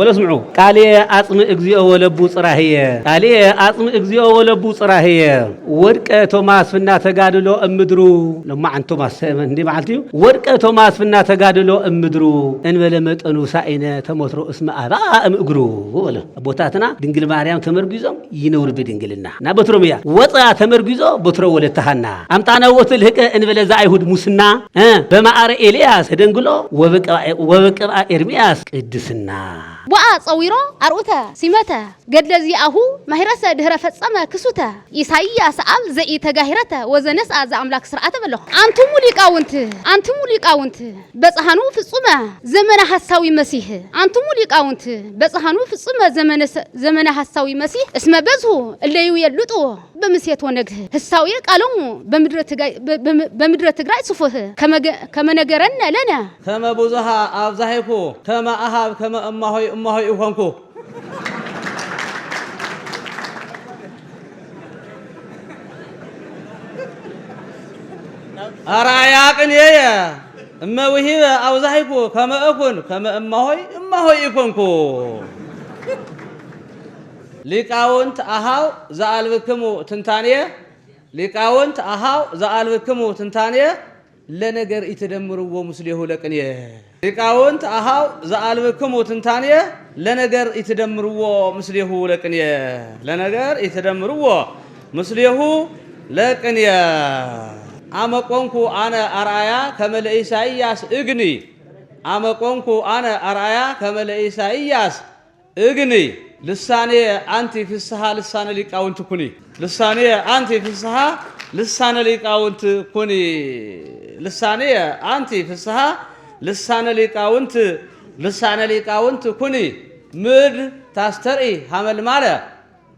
ولا اسمعوا قال اطم اغزيو ولبو صراهيه قال اطم اغزيو ولبو صراهيه ورقه توماس فنا تغادلو امدرو لما عن توماس اندي معناتيو ورقه توماس فنا تغادلو امدرو انبل مطنو ساينه تموترو اسم ابا ام اغرو ولا ابوتاتنا دنگل ماريام تمرغيزو ينور بدنگلنا نا بتروميا وصا تمرغيزو بترو ولتهنا امطانا وتل هك انبل ذا ايهود موسنا بمعار الياس دنگلو وبقبا ارمياس قدسنا وأصويرو أروتا سمتا قد لذي أهو مهرسة دهرة فتصمة كسوتا إسايا سأل زي تجاهرته وزنس أز أملاك سرعة بلو أنتم ملك أونت بس هنو في الصمة زمن حساوي مسيح أنتم ملك أونت بس هنو في الصمة زمن حساوي مسيح اسمه بزهو اللي يلوتو بمسيت ونجه الساوي قالوا بمدرة تجاي صفه كما نجرنا لنا كما بوزها أفزاهيكو كما أهاب كما أمه يفهمكو أراياكن يا أما وهي أوزاهيكو كما أكون كما أمه يفهمكو ليكاونت أهاو زالبكمو تنتانية ليكاونت أهاو زالبكمو تنتانية لنجر يتدمروا مسليه لكنيه ليكاونت أهاو زالبكمو تنتانية لنجر يتدمروا مسليه لكنيه لنجر يتدمروا مسليه لكنيه أما كونكو أنا أرايا كمل إسائياس إغني أما كونكو أنا أرايا كمل إسائياس إغني لساني أنتي في السها لسان ليكاونت كوني لساني أنتي في السها لسان ليكاونت كوني لساني أنتي في السها لسان ليكاونت كوني مد تستري حمل ماله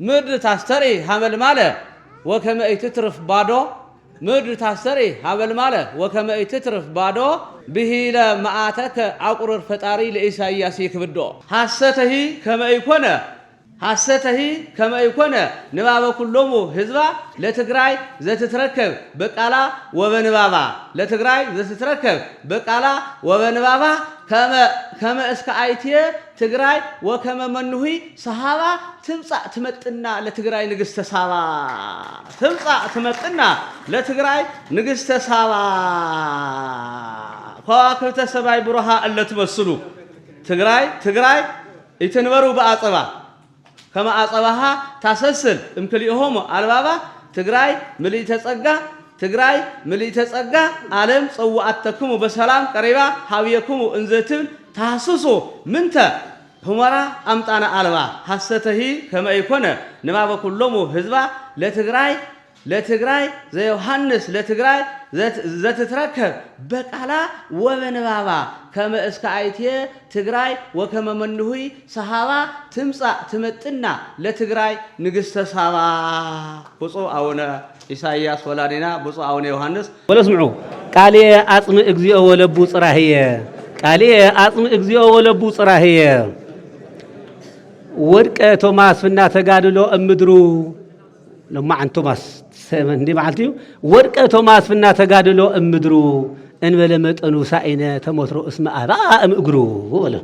مد تستري حمل ماله وكما يتترف بادو مد تستري حمل ماله وكما يتترف بادو به لمعاتك عقرر فطاري لإساياس يكبدو حسته كما يكون نبابا كلهم حزبا لتግራይ ዘትትረከብ በቃላ ወበንባባ ለትግራይ ዘትትረከብ በቃላ ወበንባባ ከመ እስከ አይቲየ ትግራይ ወከመ መንሁይ ሰሃባ ትምጻእ ትመጥና ለትግራይ ንግስተ ሳባ ትምጻእ ትመጥና ለትግራይ ንግስተ ሳባ ከዋክብተ ሰማይ ብሩሃ እለትመስሉ ትግራይ ይትንበሩ በአጸባ كما أصابها تسلسل إمكليهم البابا تجراي ملي تسجع عالم صوّاتكم بسلام قريبا حاويكم إنزتون تحسسوا منتا همرا أمتنا البا حسته كما يكون نما بكلهم حزبا لتجراي زي يوحنس لتجراي زتتركب بقالا وبنبابا كما اسكايتيه تجراي وكما منهي صحابا تمصا تمطنا لتجراي نغست سابا بصو اونه إساياس ولادنا بصو اونه يوحنس ولا اسمعوا قال اطم اغزيو ولبو صراهيه قال اطم اغزيو ولبو صراهيه ورقه توماس فنا تغادلو امدرو لما عن توماس سمندي معناتيو ورقه توماس فنا تغادلو امدرو انبل مطنو ساينه تموترو اسم ابا ام اغرو ولا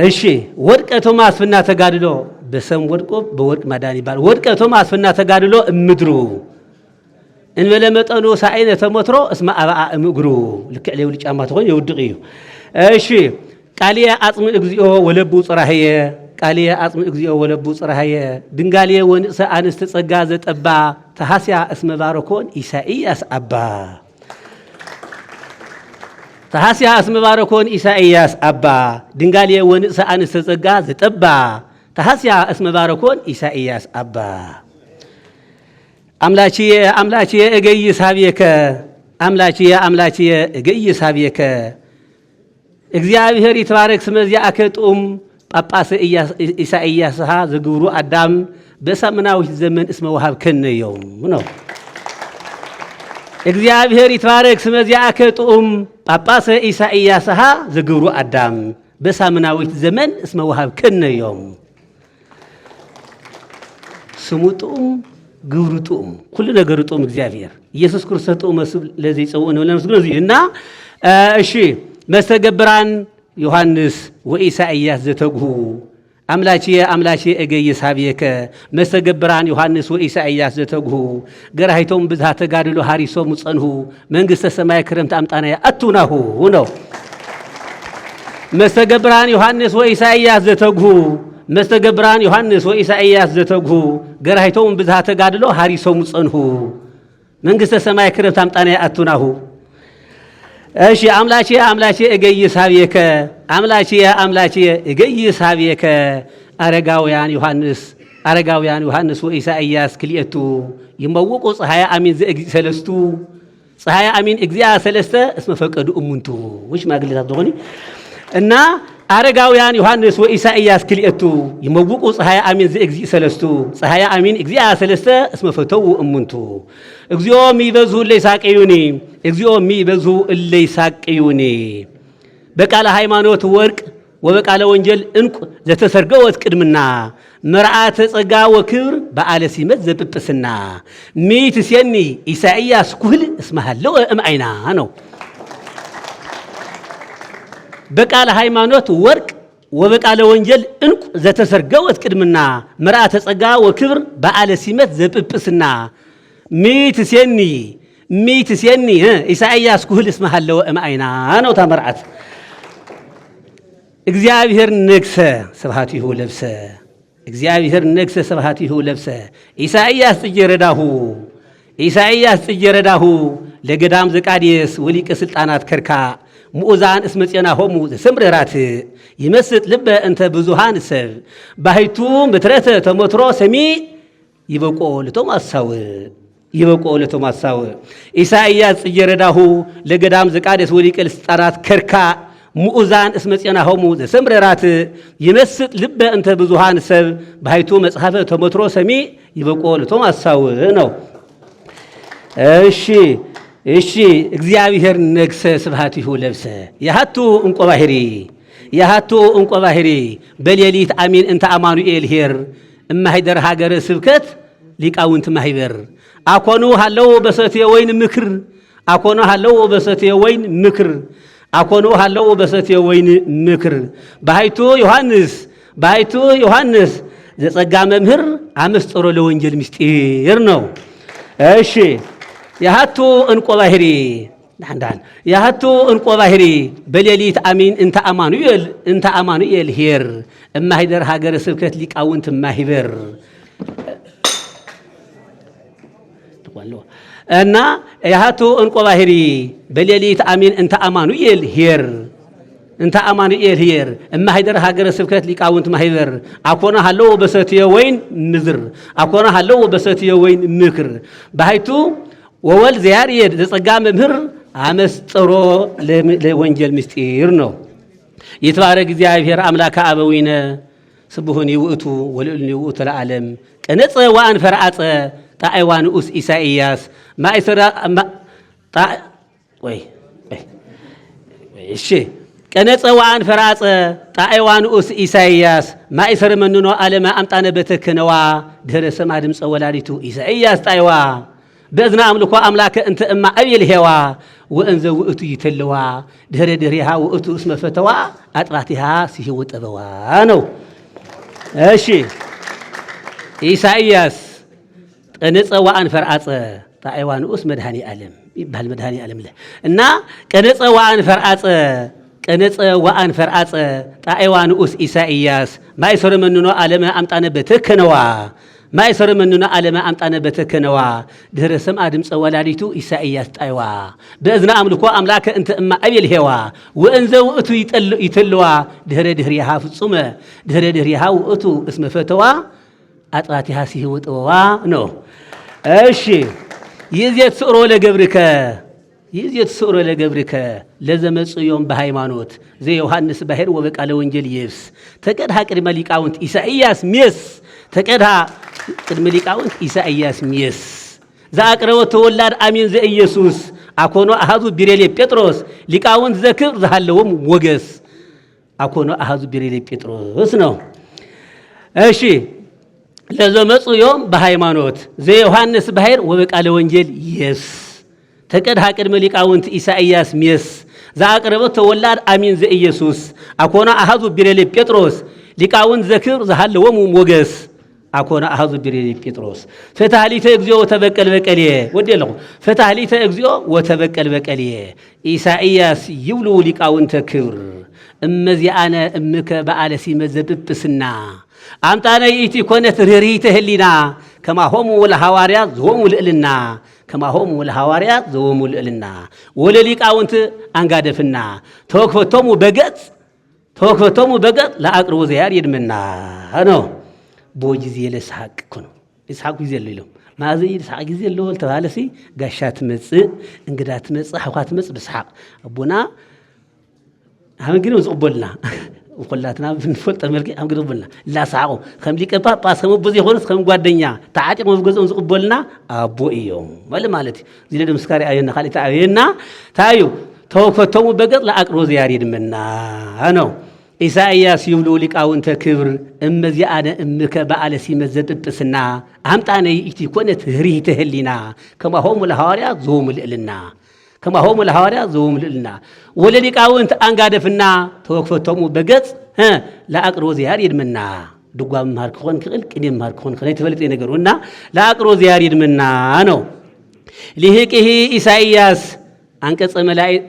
እሺ ورقه توماس فنا تغادلو بسم ورقو بورق مداني بال ورقه توماس فنا تغادلو امدرو انبل مطنو ساينه تموترو اسم ابا ام اغرو لك عليه ولጫማ ተሆን ይውድቅዩ እሺ ቃልየ አጽም እግዚኦ ወለቡ ጽራህየ ቃልየ አጽም እግዚኦ ወለቡ ጽራህየ ድንጋልየ ወንእሰ አንስተ ጸጋ ዘጠባ ተሐስያ እስመ ባረኮን ኢሳይያስ አባ ተሐስያ እስመ ባረኮን ኢሳይያስ አባ ድንጋልየ ወንእሰ አንስተ ጸጋ ዘጠባ ተሐስያ እስመ ባረኮን ኢሳይያስ አባ አምላችየ እገይሳብየከ አምላችየ እገይሳብየከ እግዚአብሔር ይትባረክ ስመዚያከ ጡም ጳጳስ ኢሳይያስ ዘግብሩ አዳም በሰምናዊ ዘመን እስመ ወሃብ ከነየው ነው እግዚአብሔር ይትባረክ ስመዚያከ ጡም ጳጳስ ኢሳይያስ ዘግብሩ አዳም በሰምናዊ ዘመን እስመ ወሃብ ከነየው ስሙ ጡም ግብሩ ጡም ሁሉ ነገር ጡም እግዚአብሔር ኢየሱስ ክርስቶስ ጡም ለዚህ ጸው ነው ለምስግነው እና እሺ መስተገብራን ዮሐንስ ወኢሳይያስ ዘተግሁ አምላቼ እገይ ሳብየከ መስተገብራን ዮሐንስ ወኢሳይያስ ዘተግሁ ገራይቶም ብዝሃ ተጋድሎ ሃሪሶም ጸንሁ መንግስተ ሰማይ ክረምት አምጣና አቱናሁ ነው። መስተገብራን ዮሐንስ ወኢሳይያስ ዘተግሁ መስተገብራን ዮሐንስ ወኢሳይያስ ዘተግሁ ገራይቶም ብዝሃ ተጋድሎ ሃሪሶም ጸንሁ መንግስተ ሰማይ ክረምት አምጣና አቱናሁ። እሺ አምላቼ እገይ ሳብየከ አምላቼ እገይ ሳብየከ አረጋውያን ዮሐንስ ወኢሳይያስ ክልኤቱ ይመውቁ ፀሐያ አሚን ዘእግዚእ ሰለስቱ ፀሐያ አሚን እግዚአ ሰለስተ እስመ ፈቀዱ እሙንቱ ወሽ ማግለታት ዶኒ እና አረጋውያን ዮሐንስ ወኢሳይያስ ክልኤቱ ይመውቁ ፀሐያ አሚን ዘእግዚእ ሰለስቱ ፀሐያ አሚን እግዚአ ሰለስተ እስመ ፈተው እሙንቱ እግዚኦ ሚበዙ ለይሳቀዩኒ እግዚኦ ሚበዙ ለይሳቀዩኒ በቃለ ሃይማኖት ወርቅ ወበቃለ ወንጀል እንቁ ዘተሰርገወት ቅድምና መርዓተ ጸጋ ወክብር በዓለ ሲመት ዘጵጵስና ሚት ሲኒ ኢሳይያስ ኩህል እስመሃለው እምዓይና ነው። በቃለ ሃይማኖት ወርቅ ወበቃለ ወንጀል እንቁ ዘተሰርገወት ቅድምና መርዓተ ጸጋ ወክብር በዓለ ሲመት ዘጵጵስና ሚት ሲኒ ኢሳይያስ ኩህል እስመሃለው እምዓይና ነው። ታመርዓት እግዚአብሔር ነግሰ ስብሐቲሁ ለብሰ እግዚአብሔር ነግሰ ስብሐቲሁ ለብሰ ኢሳይያስ ጽጌረዳሁ ለገዳም ዘቃዴስ ወሊቀ ስልጣናት ከርካ ሙኡዛን እስመ ጼናሆሙ ዘሰምረራት ይመስጥ ልበ እንተ ብዙሃን ሰብ ባሕቱ ምትረተ ተሞትሮ ሰሚ ይበቆ ለቶማሳው ኢሳይያስ ጽጌረዳሁ ለገዳም ዘቃዴስ ወሊቀ ስልጣናት ከርካ ሙኡዛን እስመ ጼናሆሙ ዘሰምረራት ይመስጥ ልበ እንተ ብዙሃን ሰብ ባሕቱ መጽሐፈ ተሞትሮ ሰሚ ይበቆ ለቶማሳው ነው። እሺ እግዚአብሔር ነግሰ ስብሐቲሁ ለብሰ ያሃቱ እንቆ ባሕሪ በሌሊት አሚን እንተ አማኑኤል ሄር እማይደር ሀገረ ስብከት ሊቃውንት ማህበር አኮኑ ሃለው በሰትየ ወይን ምክር ባሕቱ ዮሐንስ ዘጸጋ መምህር አመስጥሮ ለወንጀል ምስጢር ነው። እሺ ያሃቱ እንቆ ባሕሪ በሌሊት አሚን እንተ አማኑኤል ሄር እማይደር ሀገረ ስብከት ሊቃውንት ማህበር እና ያሃቱ እንቆ ባሕሪ በሌሊት አሚን እንተ አማኑኤል ሄር እማይደር ሀገረ ስብከት ሊቃውንት ማህበር አኮና ሃለው በሰትየ ወይን ምክር ባሕቱ ወወል ዘያርየድ ዘጸጋ መምህር አመስጥሮ ለወንጀል ምስጢር ነው። ይትባረክ እግዚአብሔር አምላከ አበዊነ ስቡሁን ይውእቱ ወልዑልኒ ይውእቱ ለዓለም ቀነፀ ወአንፈር አፀ ጣዕዋ ንኡስ ኢሳይያስ ማእሰራ ቀነፀ ወአንፈር አፀ ጣዕዋ ንኡስ ኢሳይያስ ማእሰር መንኖ ዓለመ አምጣነ በተከነዋ ድኅረ ሰማ ድምፀ ወላዲቱ ኢሳይያስ ጣዕዋ በእዝና አምልኮ አምላከ እንተ እማ አብየል ሄዋ ወእንዘ ውእቱ ይተለዋ ድኅረ ድኅሪሃ ውእቱ እስመ ፈተዋ አጥባቲሃ ሲሂው ጠበዋ ነው። እሺ ኢሳይያስ ቀነፀ ወአንፈር አፀ ጣዕዋ ንኡስ መድኃኒ ዓለም ይባል መድኃኒ ዓለም እና ቀነፀ ወአንፈር አፀ ጣዕዋ ንኡስ ኢሳይያስ ማእሰረ መንኖ ዓለመ አምጣነ በተከነዋ ድኅረ ሰምዐ ድምፀ ወላዲቱ ኢሳይያስ ጣዕዋ በእዝነ አምልኮ አምላከ እንተ እማ አብየል ሄዋ ወእንዘ ውእቱ ይተለዋ ድኅረ ድኅሪሃ ፍጹመ ድኅረ ድኅሪሃ ውእቱ እስመ ፈተዋ አጥባቲሃ ሲሂው ጠበዋ ነው። እሺ ይእዜት ስዕሮ ለገብርከ ለዘመጽዮም በሃይማኖት ዘዮሐንስ ባሕር ወበቃለ ወንጀል ይብስ ተቀድሃ ቅድመ ሊቃውንት ኢሳይያስ ሜስ ዘአቅረቦት ተወላድ አሚን ዘኢየሱስ አኮኖ አሃዙ ቢሬሌ ጴጥሮስ ሊቃውንት ዘክብር ዘሃለዎም ሞገስ አኮኖ አሃዙ ቢሬሌ ጴጥሮስ ነው። እሺ ለዘመጽዮም በሃይማኖት ዘዮሐንስ ባሕር ወበቃለ ወንጀል ይብስ ተቀድሃ ቅድመ ሊቃውንት ኢሳይያስ ሜስ زاقربت ولاد امين زي يسوس اكونا احزو بريلي بطرس ليقاون ذكر زحلوم موغس اكونا احزو بريلي بطرس فتحليته اغزيو وتبقل بقليه وديلو فتحليته اغزيو وتبقل بقليه ኢሳይያስ ይብሉ ሊቃውንተ ክብር እመዚህ አነ እምከ በአለሲ መዘብብስና አምጣነ ይእቲ ኮነት ርህሪተ ህሊና ከማሆሙ ለሐዋርያት ዘወሙ ልዕልና ከማሆሙ ለሐዋርያት ዘወሙ ልዕልና ወለሊቃውንት አንጋደፍና ተወክፈቶሙ በገጽ ለአቅርቦ ዘያር ይድምና ነው ቦጊዜ ለሳቅ ኩኑ ይሳቅ ይዘል ይለው ማዘይ ይሳቅ ይዘል ለወል ተባለሲ ጋሻት መጽ እንግዳት መጽ ሐዋት መጽ በስሐቅ አቡና አሁን ዝቅበልና ወላትና ብንፈልጥ መልክ አምግዱብልና ላሳቁ ከም ሊቀ ጳጳስ ከም ብዙ ይሆንስ ከም ጓደኛ ታዓጭቅ መዝገዘም ዝቅበልና አቦ እዮም ማለት ዝለ ምስካሪ አየና ኻሊታ አየና ታዩ ተወፈተሙ በገጥ ለአቅርቦ ዘያር ይድምና ነው ኢሳይያስ ይብሉ ሊቃውንተ ክብር እመዚህ አነ እምከ በአለሲ መዘብብስና አምጣነ ይእቲ ኮነት ርህሪተ ህሊና ከማሆሙ ለሐዋርያት ዘወሙ ልዕልና ከማሆሙ ለሐዋርያት ዘወሙ ልዕልና ወለሊቃውንት አንጋደፍና ተወክፈቶሙ በገጽ ለአቅርቦ ዘያር ይድምና ድጓም ማር ከሆን ክል ቅኔም ማር ከሆን ከላይ ተፈልጥ ነገሩና ለአቅርቦ ዘያር ይድምና ነው ሊህቅህ ኢሳይያስ አንቀጸ መላእክት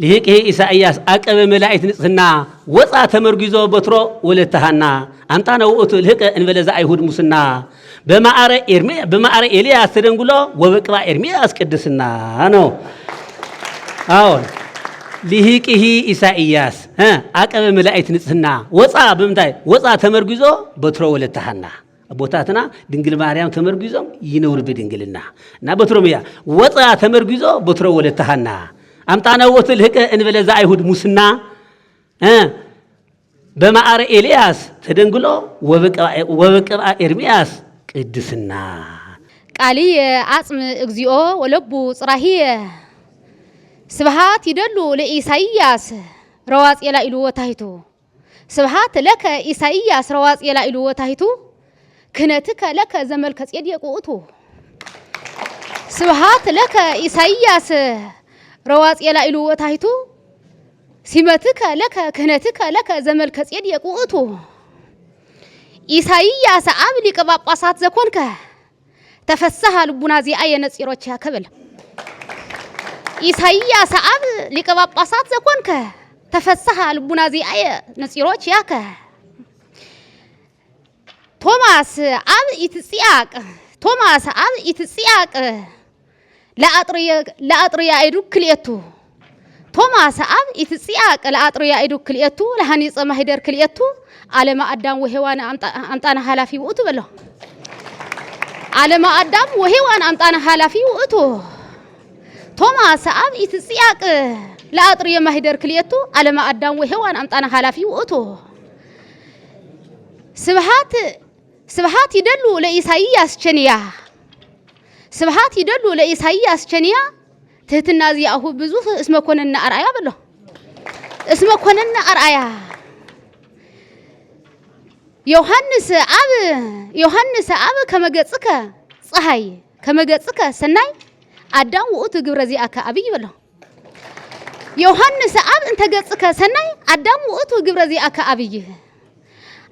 ሊህቅህ ኢሳይያስ አቀበ መላእክት ንጽህና ወጻ ተመርጊዞ በትሮ ወለተሃና አምጣነ ወእቱ ልህቀ እንበለዛ አይሁድ ሙስና በማዕረ ኤልያስ ተደንጉሎ ወበቅባ ኤርምያስ ቅድስና ነው አሁን ሊህቅህ ኢሳይያስ አቀበ መላእክት ንጽህና ወጻ በምታይ ወጻ ተመርጊዞ በትሮ ወለተሃና ቦታትና ድንግል ማርያም ተመርጊዞም ይነውር በድንግልና እና በትሮሚያ ወጣ ተመርጊዞ በትሮ ወለተሃና አምጣና ወት ልህቀ እንበለዛ አይሁድ ሙስና በማዕረ ኤልያስ ተደንግሎ ወበቅባ ኤርምያስ ቅድስና ቃሊ አጽም እግዚኦ ወለቡ ጽራሂ ስብሃት ይደሉ ለኢሳይያስ ረዋጽ የላኢሉ ወታይቱ ስብሃት ለከ ኢሳይያስ ረዋጽ የላኢሉ ወታይቱ كنتك لك زمل كسيد يقوتو سبحات لك إساياس رواز إلى إلو وتايتو سمتك لك كنتك لك زمل كسيد يقوتو إساياس عامل كباب قصات زكونك تفسها لبنازي أي نسيروتها كبل إساياس عامل كباب قصات زكونك تفسها لبنازي أي نسيروتها كبل توماس عم يتسياق لا أطريا يدو كليتو توماس عم يتسياق لا أطريا يدو كليتو لهني صما هدر كليتو على ما أدم وهوان أمطانا حلافي وقتو بلو على ما أدم وهوان أمطانا حلافي وقتو توماس عم يتسياق لا أطريا ما هدر كليتو على ما أدم وهوان أمطانا حلافي وقتو سبحات يدلو لإساياس شنيا سبحات يدلو لإساياس شنيا تهتنا زي أهو بزوف اسمه كوننا أرعيا بلو اسمه كوننا أرعيا يوحنس عب كما قصك صحي كما قصك سناي أدام وقت قبرزي أكا أبي بلو يوحنس عب انت قصك سناي أدام وقت قبرزي أكا أبي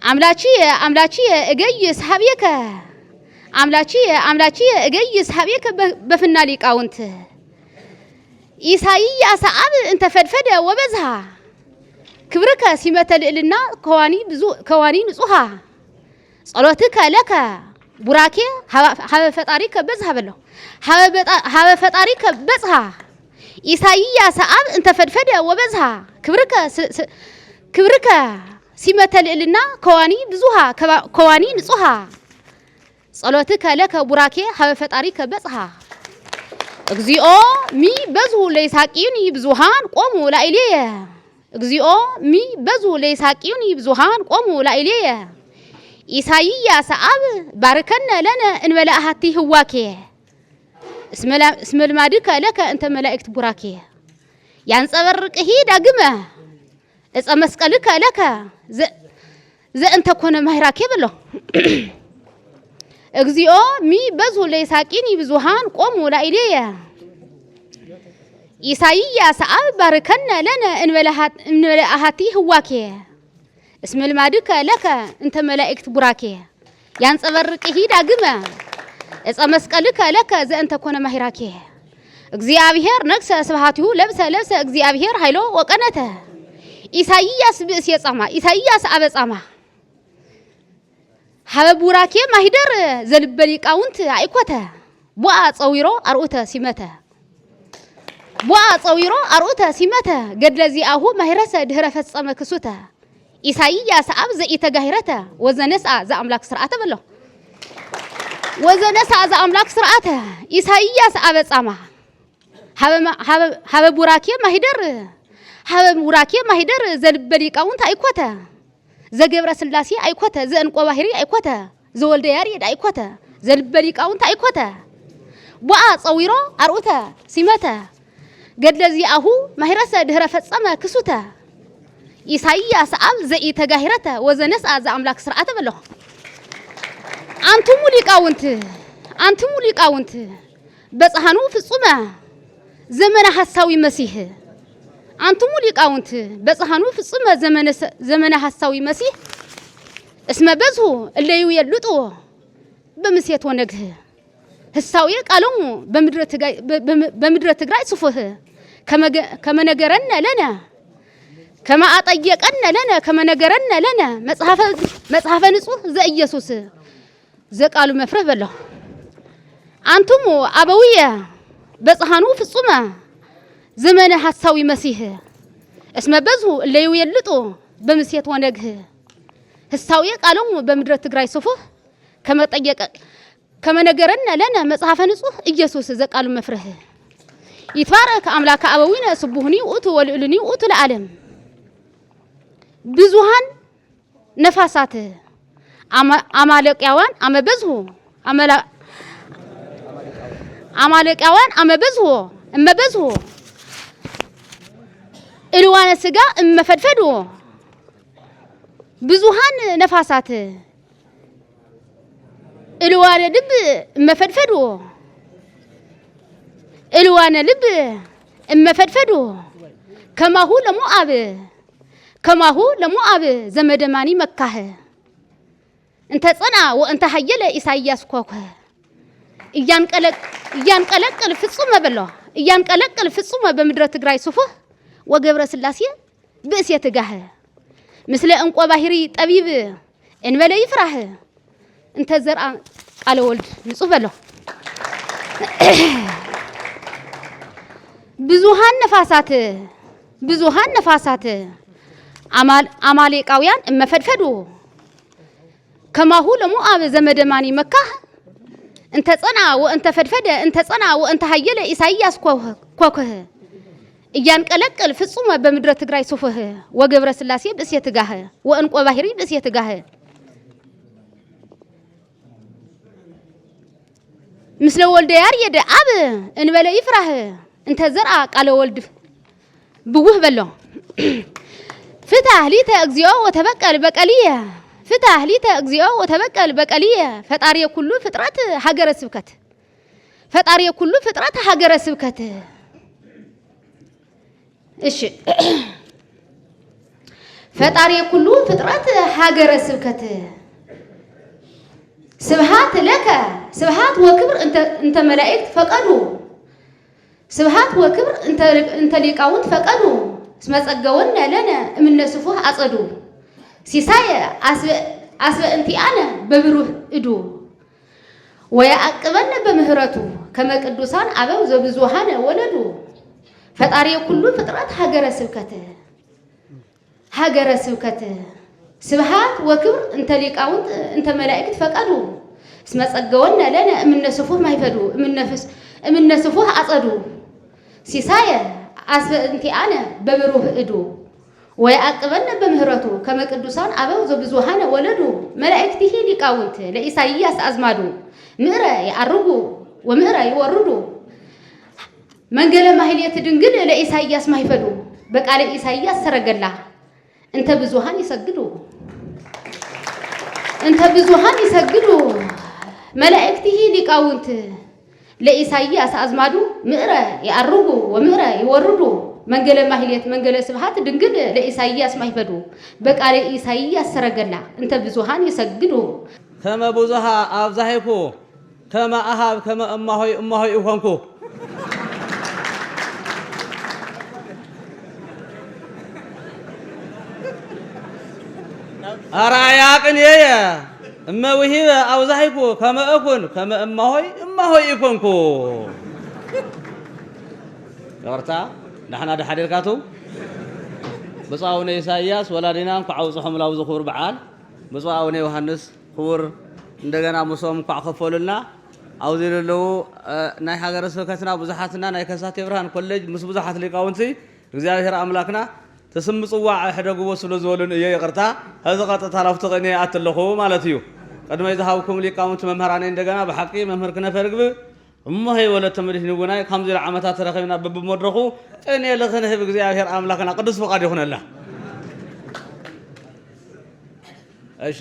أملاچي اجيس حبيك أملاچي اجيس حبيك بفنا ليك أونت إساياس عب انت فدفد وبزها كبرك سمة لنا كواني نصها صلاتك لك براكي هذا فطاريك بزها بلو هذا فطاريك بزها إساياس عب انت فدفد وبزها كبرك سمة لنا كواني بزوها كواني نصها صلاتك لك براكي هذا فطاريك بزها اغزيو مي بزو ليساقيني بزوهان قوموا لا إليه اغزيو مي بزو ليساقيني بزوهان قوموا لا إليه إساياس عب باركنا لنا إن ملأهاتي هواكي اسم المادك لك أنت ملائكة براكي ينصبرك هيدا قمه إذا مسكلك لك زي أنت كون مهراكي بلو اغزيو مي بزو ليساقيني بزوهان قوموا لا إليه ኢሳይያስ አብ ባርከነ ለነ እንበላሃቲ ህዋኬ اسم المادك لك انت ملائكة براكي ينصبرك ዳግመ እጸ መስቀልከ ለከ ዘእንተ ኮነ ማሂራኬ እግዚአብሔር ነግሰ ስብሐቲሁ ለብሰ እግዚአብሔር ኃይሎ ወቀነተ ኢሳይያስ ብእስ የጻማ ኢሳይያስ አበጻማ ሀበቡራኬ ማሂደር ዘልበሊቃውንት አይኮተ ቦአ ጸዊሮ አርኡተ ሲመተ ገድለዚአሁ ማሂረሰ ድህረ ፈጸመ ክሱተ ኢሳይያስ አብ ዘኢተጋሂረተ ወዘነስአ ዘአምላክ ስርዓተ በለው ወዘነስአ ዘአምላክ ስርዓተ ኢሳይያስ አበጻማ ሀበቡራኬ ማሂደር ዘልበሊቃውንት አይኮተ ዘገብረ ስላሴ አይኮተ ዘእንቆ ባህሪ አይኮተ ዘወልደ ያሬድ አይኮተ ዘልበሊቃውንት አይኮተ ቦአ ጸዊሮ አርኡተ ሲመተ ገድለዚአሁ ማሂረሰ ድህረ ፈጸመ ክሱተ ኢሳይያስ አብ ዘኢተጋሂረተ ወዘነስአ ዘአምላክ ስርዓተ በለው አንቱሙ ሊቃውንት በጽሐኑ ፍጹመ ዘመነ ሐሳዊ መሲህ አንቱሙ ሊቃውንት በጽሐኑ ፍጹመ ዘመነ ሐሳዊ መሲህ እስመ በዝሁ እለዩ የልጡ በምሴት ወነግህ ሐሳዊ ቃሎሙ በምድረ ትግራይ ጽፉህ ከመነገረነ ለነ ከማ አጠየቀነ ለነ ከመነገረነ ለነ መጽሐፈ ንጹህ ዘኢየሱስ ዘቃሉ መፍረህ በለው አንቱሙ አበውየ በጽሐኑ ፍጹመ ዘመነ ሐሳዊ መሲህ እስመ በዝሁ እለዩ የልጡ በምሴት ወነግህ ሐሳዊ ቃሎሙ በምድረ ትግራይ ጽፉህ ከመነገረነ ለነ መጽሐፈ ንጹህ ኢየሱስ ዘቃሉ መፍረህ ይትባረክ አምላከ አበዊነ ስቡህኒ ውእቱ ወልዕልኒ ውእቱ ለዓለም ብዙሃን ነፋሳት አማለቂያዋን አመበዝሁ እመበዝሁ እልዋነ ስጋ እመፈድፈዱ ብዙሃን ነፋሳት እልዋነ ልብ እመፈድፈዱ እልዋነ ልብ እመፈድፈዱ ከማሁ ለሞአብ ዘመደማኒ መካህ እንተ ጸና ወእንተ ሀየለ ኢሳይያስ ኮከ እያንቀለቀል ፍጹመ በምድረ ትግራይ ሱፉህ ወገብረ ስላሴ ብእሴት ጋህ ምስለ እንቆ ባህሪ ጠቢብ እንበለ ይፍራህ እንተ ዘርአ ቃለ ወልድ ንጹህ በለው ብዙሃን ነፋሳት አማሌቃውያን እመፈድፈዱ ከማሁ ለሞአብ ዘመደማኒ መካህ እንተ ጸና ወእንተ ሀየለ ኢሳይያስ ኮከህ እያንቀለቀል ፍጹመ በምድረ ትግራይ ሱፍህ ወገብረ ስላሴ ብእሴት ጋህ ወእንቆ ባህሪ ብእሴት ጋህ ምስለ ወልደ ያሬድ አብ እንበለ ይፍራህ እንተ ዘርአ ቃለ ወልድ ብውህ በለው ፍታህ ሊተ እግዚኦ ወተበቀል በቀልየ ፈጣሪ ኩሉ ፍጥረት ሀገረ ስብከት እሺ ፈጣሪ ኩሉ ፍጥረት ሀገረ ስብከት ስብሃት ለከ ስብሃት ወክብር እንተ መላእክት ፈቀዱ ስብሃት ወክብር እንተ ሊቃውንት ፈቀዱ ስመጸገወነ ለነ እምነስፉህ አጸዱ ሲሳየ አስበእንቲአነ በብሩህ እዱ ወያዕቅበነ በምህረቱ ከመቅዱሳን አበው ዘብዙሃነ ወለዱ ፈጣሪ ኩሉ ፍጥረት ሀገረ ስብከት ስብሃት ወክብር እንተ ሊቃውንት እንተ መላእክት ፈቀዱ ስመጸገወነ ለነ እምነስፉህ ማይፈዱ እምነስፉህ አጸዱ ሲሳየ አስበእንቲአነ በብሩህ እዱ ወያዕቅበነ በምህረቱ ከመቅዱሳን አበው ዘብዙሃነ ወለዱ መላእክቲሂ ሊቃውንት ለኢሳይያስ አዝማዱ ምዕረ ያርጉ ወምዕረ ይወርዱ መንገለ ማህሌት ድንግል ለኢሳይያስ ማይፈዱ በቃለ ኢሳይያስ ሰረገላ እንተ ብዙሃን ይሰግዱ መላእክቲሂ ሊቃውንት ለኢሳይያስ አዝማዱ ምዕረ ያርጉ ወምዕረ ይወርዱ መንገለ ማህሌት መንገለ ስብሐት ድንግል ለኢሳይያስ ማይፈዱ በቃለ ኢሳይያስ ሰረገላ እንተ ብዙሃን ይሰግዱ ከመ ብዙሃ አብዛሂኩ ከመ አሃብ ከመ እማሆይ ይሆንኩ አራያ ቅኔየ እመውሂበ አብዛሂኩ ከመ እኩን ከመ እማሆይ ይኮንኩ ወርታ نحن هذا حديث كاتو بصاونه إساياس ولادنا كعوزهم لاوز خور بعال بصاونه يوحنس خور እንደገና ሙሶም ከፈሉልና አውዚልለው ናይ ሀገረ ስብከትና ብዙሓትና ናይ ከሳቴ ብርሃን ኮሌጅ ምስ ብዙሓት ሊቃውንቲ እግዚአብሔር አምላክና ተስምጽዋ ሕደግቦ ስለ ዝወሉን እየ ይቅርታ ህዚ ቀጥታ ላፍተቀኒ አትለኹ ማለት እዩ ቀድመ ይዛሃብኩም ሊቃውንቲ መምህራኔ እንደገና በሐቂ መምህር ክነፈርግብ እማሄ ወለተ መድህን ጉናይ ከምዚ ዓመታት ተረኺብና በብመድረኹ እኔ ለኽንህብ እግዚአብሔር አምላክና ቅዱስ ፈቃድ ይሁንላ እሺ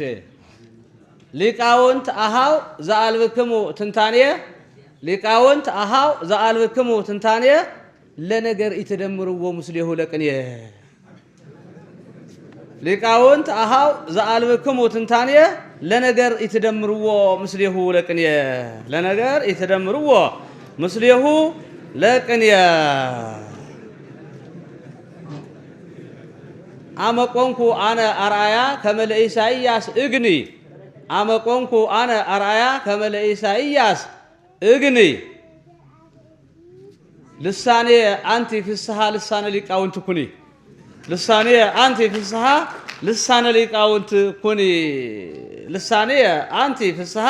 ሊቃውንት አሃው ዘአልብክሙ ትንታኔየ ሊቃውንት አሃው ዘአልብክሙ ትንታኔየ ለነገር ይተደምሩዎ ምስሌሁ ለቅኔየ ሊቃውንት አሃው ዘአልብክሙ ትንታኔየ ለነገር ይተደምሩዎ ምስሌሁ ለቅኔየ ለነገር ይተደምሩዎ ምስሌሁ ለቅኔየ አመቆንኩ አነ አርአያ ከመለ ኢሳይያስ እግኒ አመቆንኩ አነ አርአያ ከመለ ኢሳይያስ እግኒ ልሳኔ አንቲ ፍስሐ ልሳነ ሊቃውንት ኩኒ ልሳኔ አንቲ ፍስሐ ልሳነ ሊቃውንት ኩኒ ልሳኔ አንቲ ፍስሐ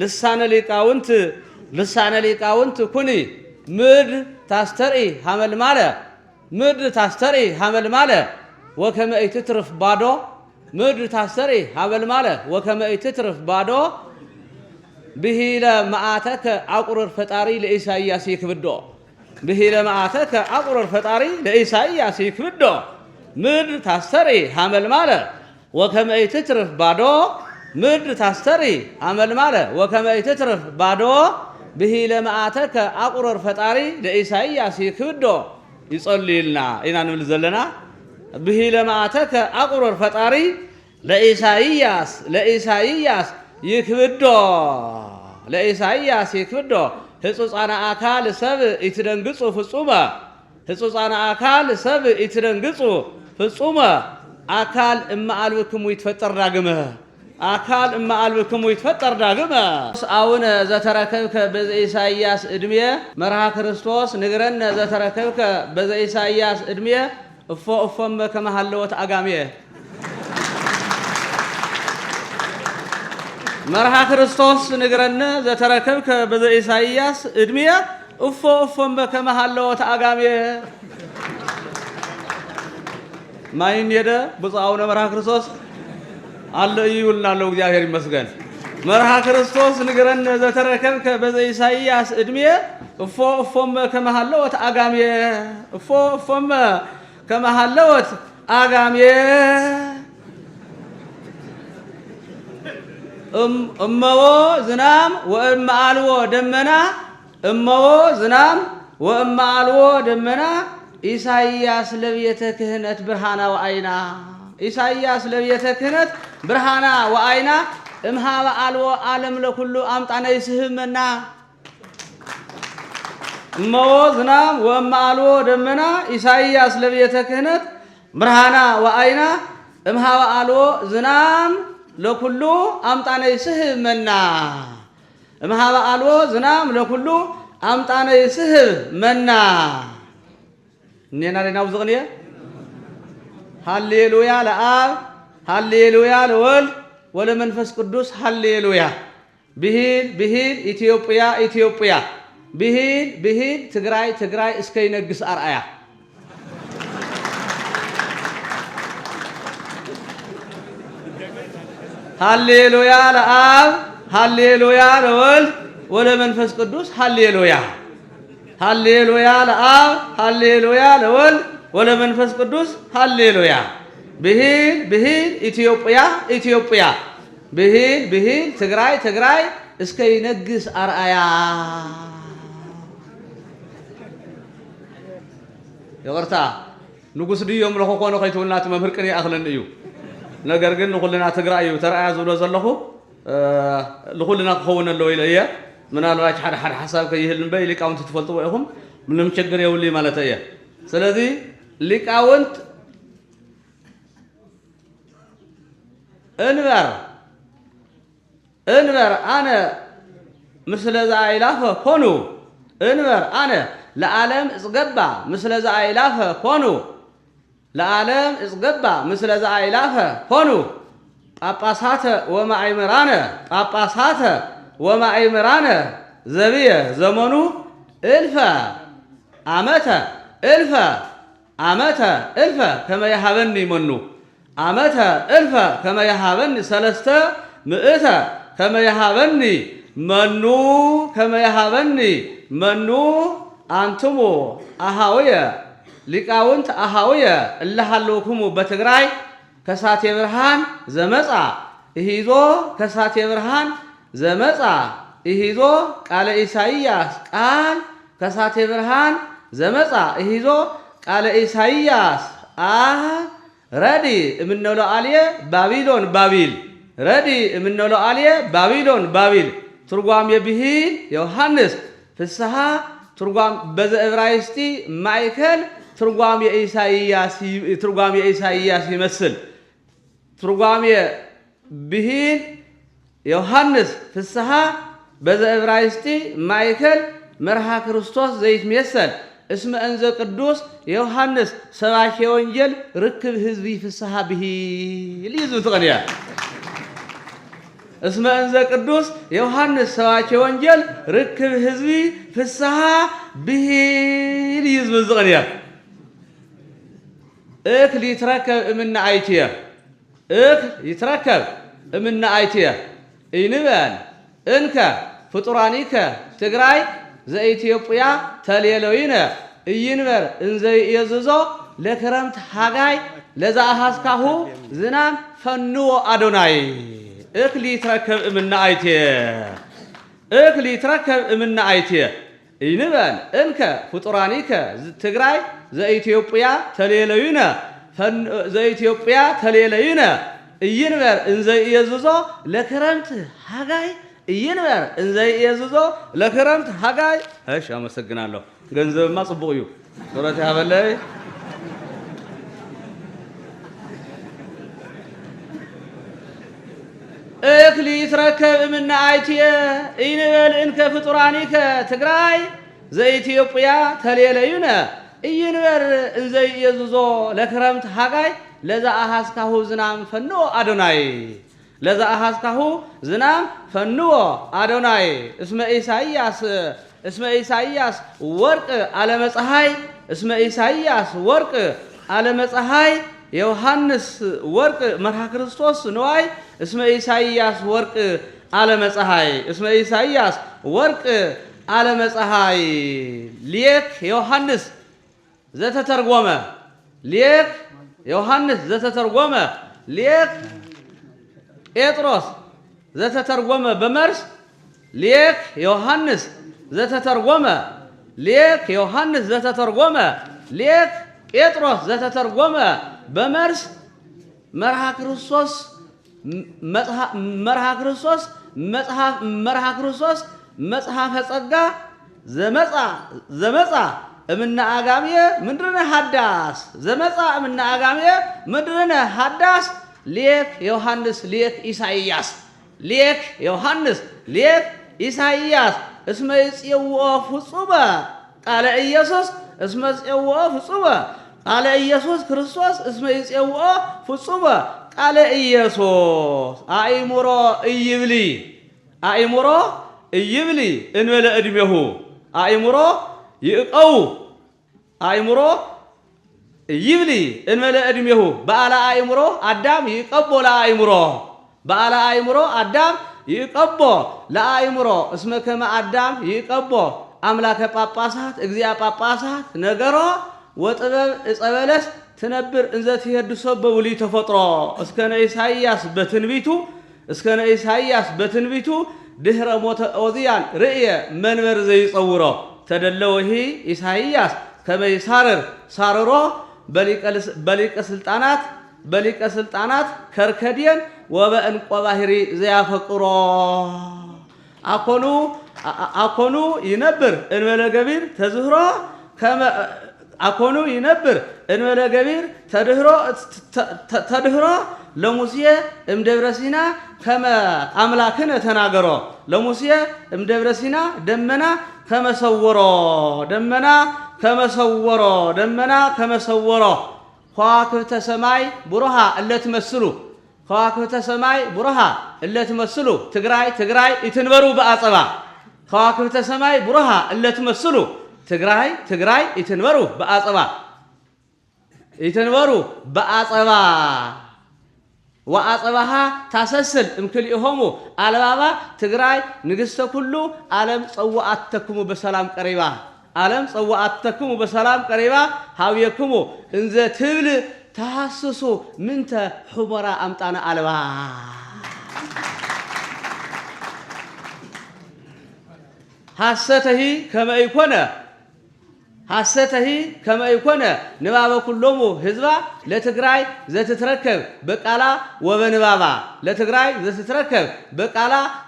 ልሳነ ሊቃውንት ኩኒ ምድር ታስተርኢ ሀመልማለ ምድር ታስተርኢ ሀመልማለ ወከመ ኢትትርፍ ባዶ ምድር ታስተርኢ ሀመልማለ ወከመ ኢትትርፍ ባዶ ብሂለ መዓተከ አቁረር ፈጣሪ ለኢሳይያስ ይክብዶ ብሂለ መዓተከ አቁረር ፈጣሪ ለኢሳይያስ ይክብዶ ምድር ታስተርኢ ሀመልማለ ወከመ ኢትትርፍ ባዶ ምድር ታስተርኢ ሀመልማለ ወከመ ኢትትርፍ ባዶ ብሂለ መዓተከ አቁረር ፈጣሪ ለኢሳይያስ ይክብዶ ይጸልይልና ኢና ንብል ዘለና ብሂለ መዓተከ አቁረር ፈጣሪ ለኢሳይያስ ይክብዶ ለኢሳይያስ ይክብዶ ህጹጻነ አካል ሰብ ይትደንግጹ ፍጹመ ህጹጻነ አካል ሰብ ይትደንግጹ ፍጹመ አካል እማአልብክሙ ይትፈጠር ዳግመ አካል እማአልብክሙ ይትፈጠር ዳግመ አቡነ ዘተረከብከ በዘኢሳይያስ እድሜ መርሃ ክርስቶስ ንግረነ ዘተረከብከ በዘኢሳይያስ እድሜ እፎም ከመሃለወት አጋሜ መርሃ ክርስቶስ ንግረነ ዘተረከብከ በዘኢሳይያስ እድሜ እፎም ከመሃለወት አጋሜ ማይን የደ ብፁዓውነ መርሃ ክርስቶስ አለ ይውልናለሁ እግዚአብሔር ይመስገን መርሃ ክርስቶስ ንግረነ ዘተረከብከ በዘኢሳይያስ እድሜ እፎም ከመሃለወት አጋሜ እፎም ከመሃለወት አጋሜ እመዎ ዝናም ወእመአልዎ ደመና እመዎ ዝናም ወእመአልዎ ደመና ኢሳይያስ ለቤተ ክህነት ብርሃና ወአይና ኢሳይያስ ለቤተ ክህነት ብርሃና ወአይና እምሃበ አልዎ ዓለም ለኩሉ አምጣነ ይስህመና እመዎ ዝናም ወእመአልዎ ደመና ኢሳይያስ ለቤተ ክህነት ብርሃና ወአይና እምሃበ አልዎ ዝናም ለኩሉ አምጣነ ይስህመና እምሃበ አልዎ ዝናም ለኩሉ አምጣነ ይስህመና እኔና ለናው ዝቅንየ ሃሌሉያ ለአብ ሃሌሉያ ለወልድ ወለመንፈስ ቅዱስ ሃሌሉያ ብሂል ኢትዮጵያ ብሂል ትግራይ እስከ ይነግስ አርአያ ሃሌሉያ ለአብ ሃሌሉያ ለወልድ ወለመንፈስ ቅዱስ ሃሌሉያ ሃሌሉያ ለአብ ሃሌሉያ ለወልድ ወለመንፈስ ቅዱስ ሃሌሉያ ብሂል ኢትዮጵያ ብሂል ትግራይ እስከ ይነግስ አርአያ يقرتا ንጉስ ድዮም ለኾ ኮነ ኸይተውናት መምህር ቅኔ አኽለን እዩ ነገር ግን ለኹልና ትግራይ ተራያ ዝብሎ ዘለኹ ለኹልና ክኸውን ኣሎ ኢለ እየ ምናልባት ሓደ ሓሳብ ከይህልን በይ ሊቃውንት ትፈልጥዎ ኢኹም ምንም ችግር የውሊ ማለት እየ ስለዚህ ሊቃውንት እንበር አነ ምስለ ዘአይላፈ ኮኑ እንበር አነ ለዓለም እጽገባ ምስለ ዘአይላፈ ኮኑ ለዓለም እጽገባ ምስለ ዘአይላፈ ኮኑ ጳጳሳተ ወማእምራነ ዘብየ ዘመኑ እልፈ ዓመተ ከመ የሃበኒ መኑ ዓመተ እልፈ ከመ የሃበኒ ሰለስተ ምእተ ከመ የሃበኒ መኑ አንትሙ አሃውየ ሊቃውንት አሃውየ እለሃለውክሙ በትግራይ ከሳቴ ብርሃን ዘመጻ እሂዞ ከሳቴ ብርሃን ዘመጻ እሂዞ ቃለ ኢሳይያስ ቃል ከሳቴ ብርሃን ዘመጻ እሂዞ ቃለ ኢሳይያስ ረዲ እምነሎ አልየ ባቢሎን ባቢል ትርጓም የብሂል ዮሐንስ ፍስሐ ትርጓም በዘዕብራይስጢ ማእከል ትርጓም የኢሳይያስ ይመስል ትርጓም የብሂል ዮሐንስ ፍስሐ በዘዕብራይስጢ ማእከል መርሃ ክርስቶስ ዘይትመሰል እስመ እንዘ ቅዱስ ዮሐንስ ሰባኬ ወንጌል ርክብ ህዝቢ ፍስሐ ብሂል ይዙ ትቀንያ እስመ እንዘ ቅዱስ ዮሐንስ ሰባኬ ወንጌል ርክብ ህዝቢ ፍስሐ ብሂል ይዙ ትቀንያ እክል ይትረከብ እምነ አይትየ ኢንበል እንከ ፍጡራኒከ ትግራይ ዘኢትዮጵያ ተሌሎይነ እይንበር እንዘ የዝዞ ለክረምት ሃጋይ ለዛሃስካሁ ዝናም ፈንዎ አዶናይ እክል ይትረከብ እምነ አይትየ ኢንበል እንከ ፍጡራኒከ ትግራይ ዘኢትዮጵያ ተሌሎይነ እይንበር እንዘ የዝዞ ለክረምት ሃጋይ እይንበር እንዘ የዝዞ ለክረምት ሃጋይ እሺ አመሰግናለሁ ገንዘብማ ጽቡቅ እዩ ሱረት ያበለይ እክል ይትረከብ እምነ አይትየ ኢንበል እንከ ፍጡራኒከ ትግራይ ዘኢትዮጵያ ተሌለዩነ እይንበር እንዘ የዝዞ ለክረምት ሃጋይ ለዛ አሃስካሁ ዝናም ፈንዎ አዶናይ ለዛ አሃስካሁ ዝናም ፈንዎ አዶናይ እስመ ኢሳይያስ ወርቅ አለመፀሐይ እስመ ኢሳይያስ ወርቅ አለመፀሐይ ዮሐንስ ወርቅ መርሃ ክርስቶስ ንዋይ እስመ ኢሳይያስ ወርቅ አለመፀሐይ እስመ ኢሳይያስ ወርቅ አለመፀሐይ ሊክ ዮሐንስ ዘተተርጎመ ሊክ ዮሐንስ ዘተተርጎመ ሊክ ጴጥሮስ ዘተተርጎመ በመርስ ሊክ ዮሐንስ ዘተተርጎመ ሊክ ዮሐንስ ዘተተርጎመ ሊክ ጴጥሮስ ዘተተርጎመ በመርስ መርሃ ክርስቶስ መጽሐፈ ጸጋ ዘመጻ እምነ አጋምየ ምንድነ ሐዳስ ዘመጻ እምነ አጋምየ ምንድነ ሐዳስ ሊክ ዮሐንስ ሊክ ኢሳይያስ ሊክ ዮሐንስ ሊክ ኢሳይያስ እስመ ይጽውዖ ፍጹመ ቃለ ኢየሱስ እስመ ይጽውዖ ፍጹመ ቃለ ኢየሱስ ክርስቶስ እስመ ይጽውዖ ፍጹመ ቃለ ኢየሱስ አእምሮ እይብሊ እንበለ ዕድሜሁ አእምሮ ይእቀው አእምሮ ይብሊ እንበለ ዕድሜሁ በዓለ አእምሮ አዳም ይቀቦ ለአእምሮ በዓለ አእምሮ አዳም ይቀቦ ለአእምሮ እስመ ከመ አዳም ይቀቦ አምላከ ጳጳሳት እግዚአ ጳጳሳት ነገሮ ወጥበብ እጸበለስ ትነብር እንዘ ትሄድሶ በውሊ ተፈጥሮ እስከነ ኢሳይያስ በትንቢቱ ድህረ ሞተ ኦዝያን ርእየ መንበር ዘይጸውሮ ተደለወሂ ኢሳይያስ ከመይሳረር ሳረሮ በሊቀ ስልጣናት ከርከዲየን ወበእንቆ ባህሪ ዘያፈቅሮ አኮኑ ይነብር እንበለ ገቢር ተዝህሮ አኮኑ ይነብር እንበለ ገቢር ተድህሮ ለሙሴ እምደብረ ሲና ከመ አምላክነ ተናገሮ ለሙሴ እምደብረ ሲና ደመና ከመሰወሮ ከዋክብተ ሰማይ ቡሩሃ እለትመስሉ ከዋክብተ ሰማይ ቡሩሃ እለትመስሉ ትግራይ ይትንበሩ በአጸባ ከዋክብተ ሰማይ ቡሩሃ እለትመስሉ ትግራይ ይትንበሩ በአጸባ ወአጸባሃ ታሰስል እምክልኢሆሙ አልባባ ትግራይ ንግሥተ ኩሉ ዓለም ጸዋአተክሙ በሰላም ቀሪባ ሃብየክሙ እንዘ ትብል ተሐስሱ ምንተ ሑመራ አምጣነ አልባ ሐሰተሂ ከመ ኢኮነ ንባበ ኩሎሙ ህዝባ ለትግራይ ዘትትረከብ በቃላ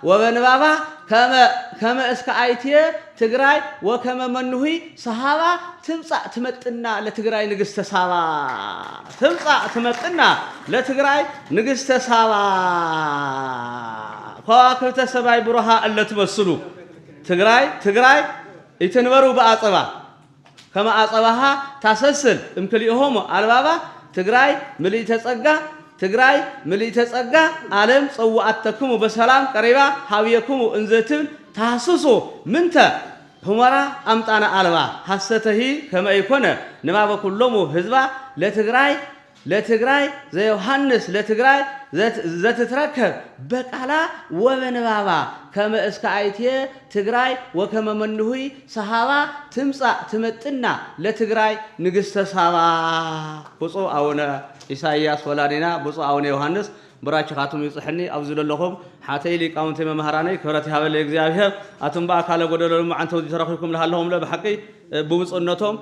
ወበንባባ ከመ እስከ አይትየ ትግራይ ወከመ መኑሂ ሰሃባ ትምጻእ ትመጥና ለትግራይ ንግሥተ ሳባ ከዋክብተ ሰማይ ቡሩሃ እለትመስሉ ትግራይ ይትንበሩ በአጸባ ከመ አጸባሃ ታሰስል እምክልኢሆሙ አልባባ ትግራይ ምልዕተ ጸጋ ዓለም ጸዋአተክሙ በሰላም ቀሪባ ሃብየክሙ እንዘ ትብል ተሐስሱ ምንተ ሑመራ አምጣነ አልባ ሐሰተሂ ከመ ኢኮነ ንባበ ኩሎሙ ህዝባ ለትግራይ ዘዮሐንስ ለትግራይ ዘትትረከብ በቃላ ወበንባባ ከመ እስከ አይትየ ትግራይ ወከመ መኑሂ ሰሃባ ትምጻእ ትመጥና ለትግራይ ንግሥተ ሳባ ብፁዕ አቡነ ኢሳይያስ ወላዲና ብፁዕ አቡነ ዮሐንስ ብራችኻቱም ይጽሕኒ ኣብዚ ዘለኹም ሓተይ ሊቃውንቲ መምህራነይ ክብረት ይሃበለ እግዚአብሔር ኣቱም በኣካለ ጎደሎ ልሙዓንተ ተረኺብኩም ልሃለኹም ብሓቂ ብብፁዕነቶም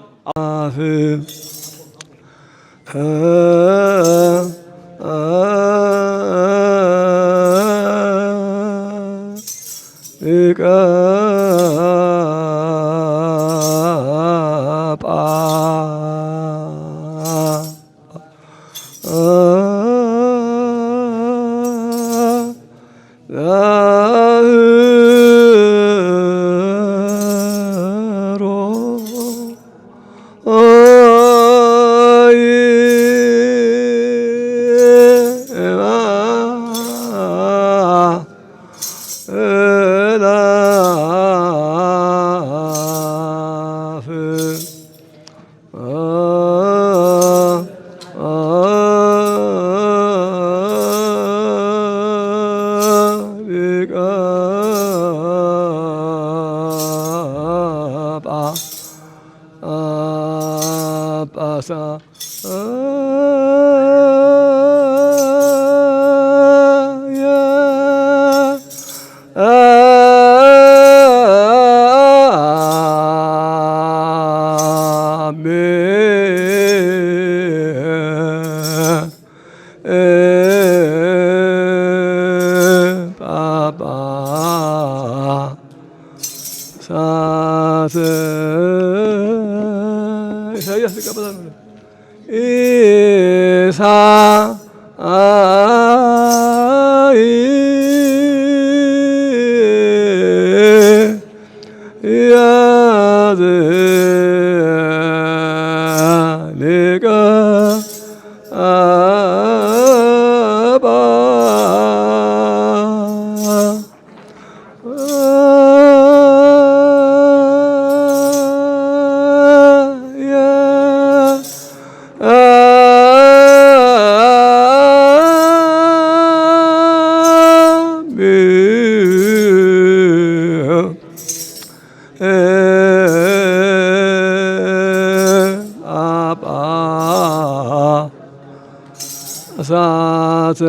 እሳተ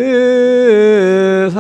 ኢሳ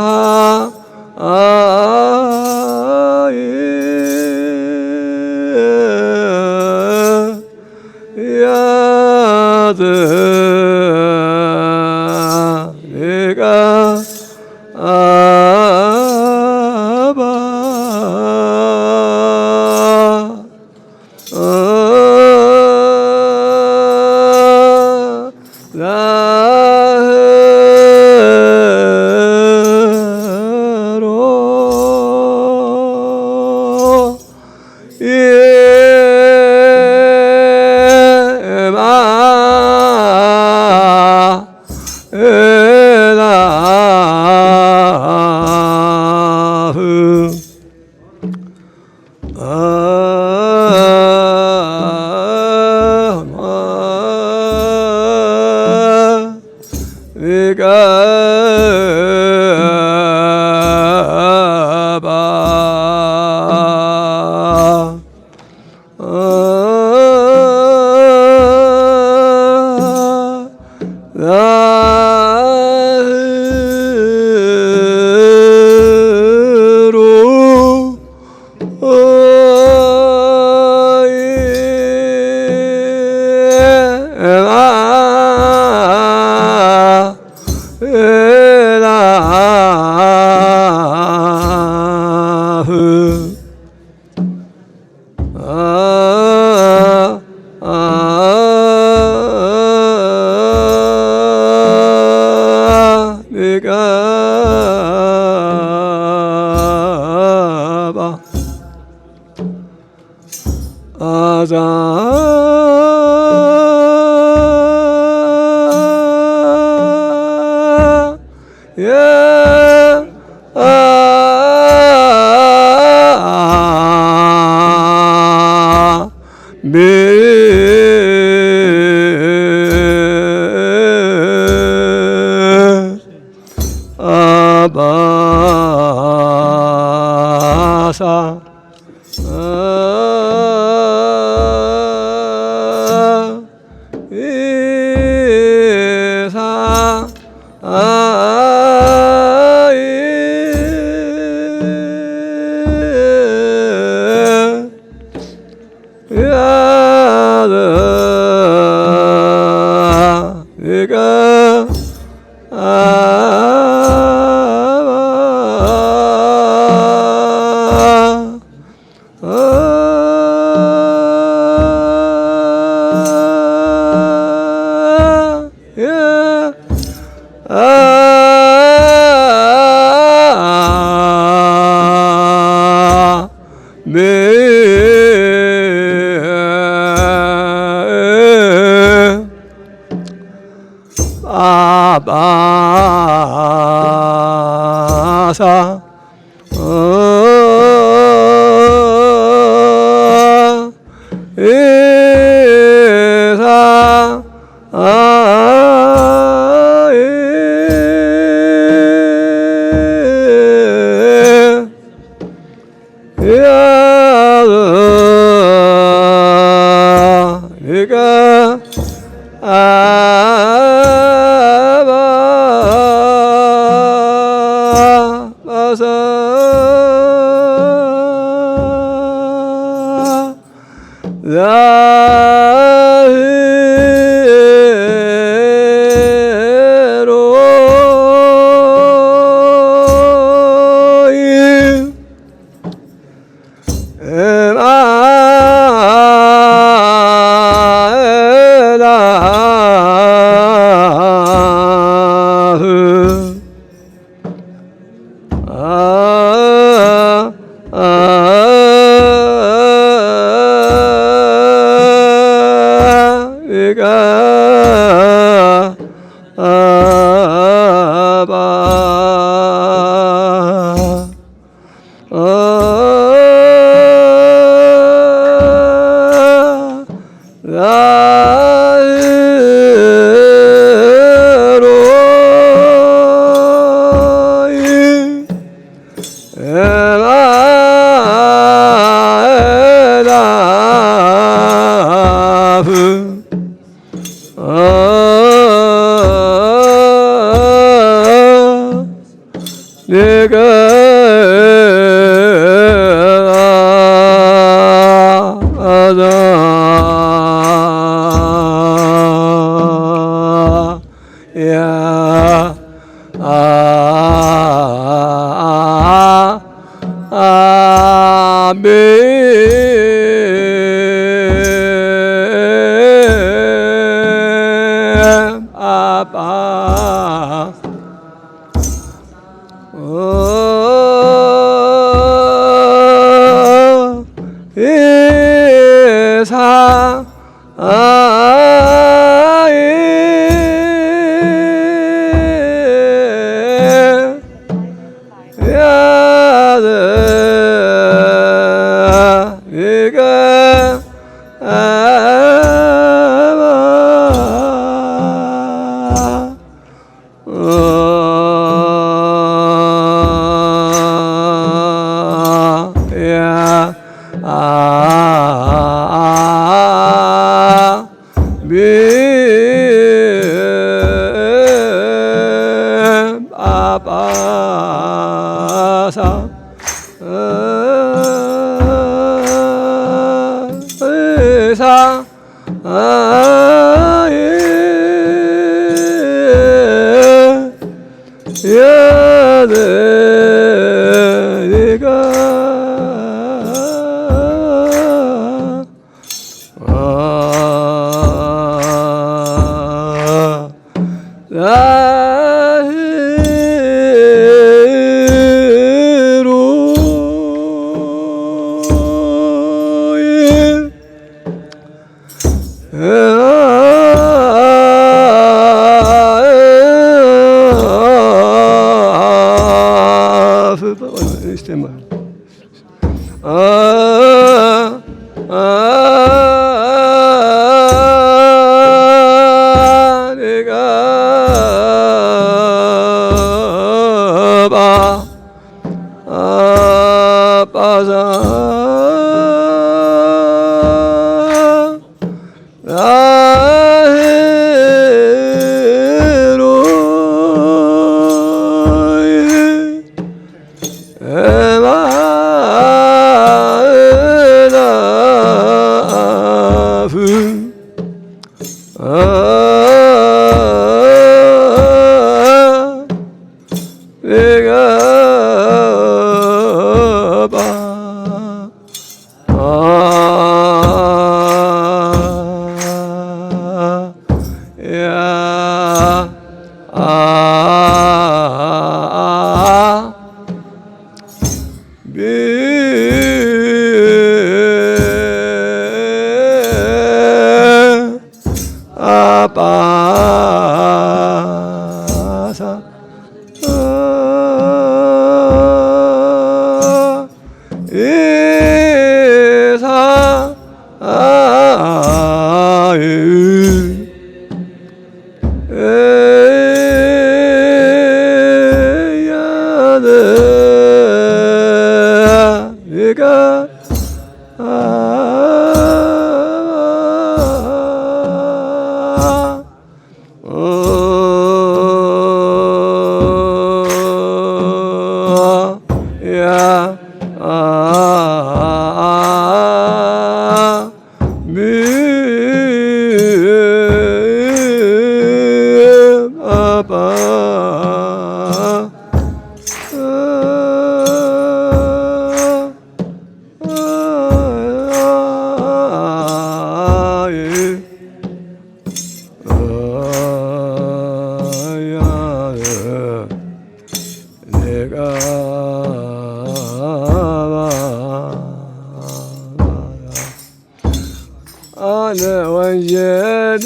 አነ ወንጀል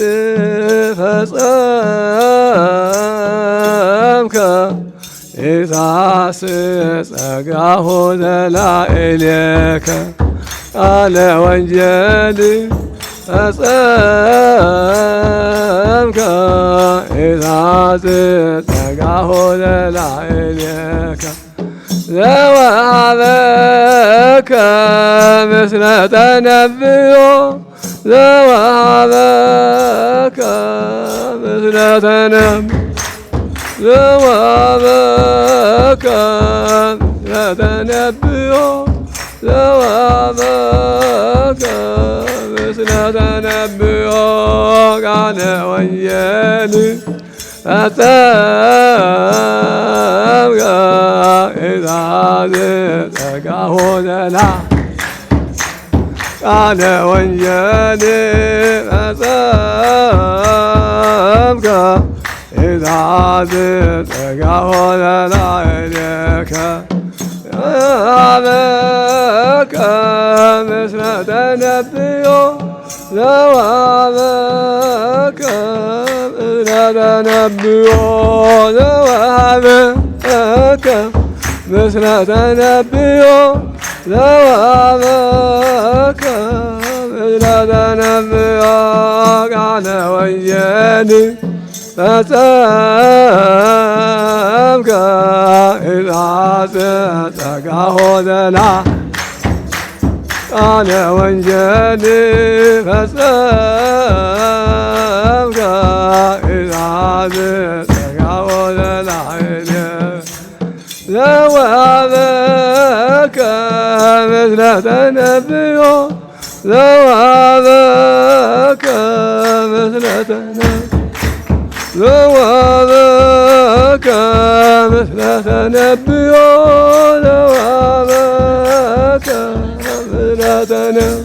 ፈጸምከ ኢታስ ጸጋሁ ዘላዕሌከ አነ ወንጀል ፈጸምከ ኢታስ ጸጋሁ ዘላዕሌከ ዘወሀበከ ምስለ ተነብዮ ዘወሀበከ ምስለ ተነብዮ ዘወሀበከ ምስለ ተነብዮ ዘወሀበከ ምስለ ተነብዮ ቃለ ወንጌል ፈጸምከ ኢታስ ጸጋሁ ዘላዕሌከ ቃለ ወንጌል ፈጸምከ ኢታስ ጸጋሁ ዘላዕሌከ ዘወሀበከ ምስለ ተነብዮ ዘወሀበከ ምስለ ተነብዮ ዘወሀበከ ምስለ ተነብዮ ዘወሀበከ ምስለ ተነብዮ ቃለ ወንጌል ፈጸምከ ኢታስ ጸጋሁ ዘላዕሌከ ቃለ ወንጌል ፈጸምከ ኢታስ ጸጋሁ ዘላዕሌከ ዘወሀበከ ምስለ ተነብዮ ዘወሀበከ ምስለ ተነብዮ ዘወሀበከ ምስለ ተነብዮ ዘወሀበከ ምስለ ተነብዮ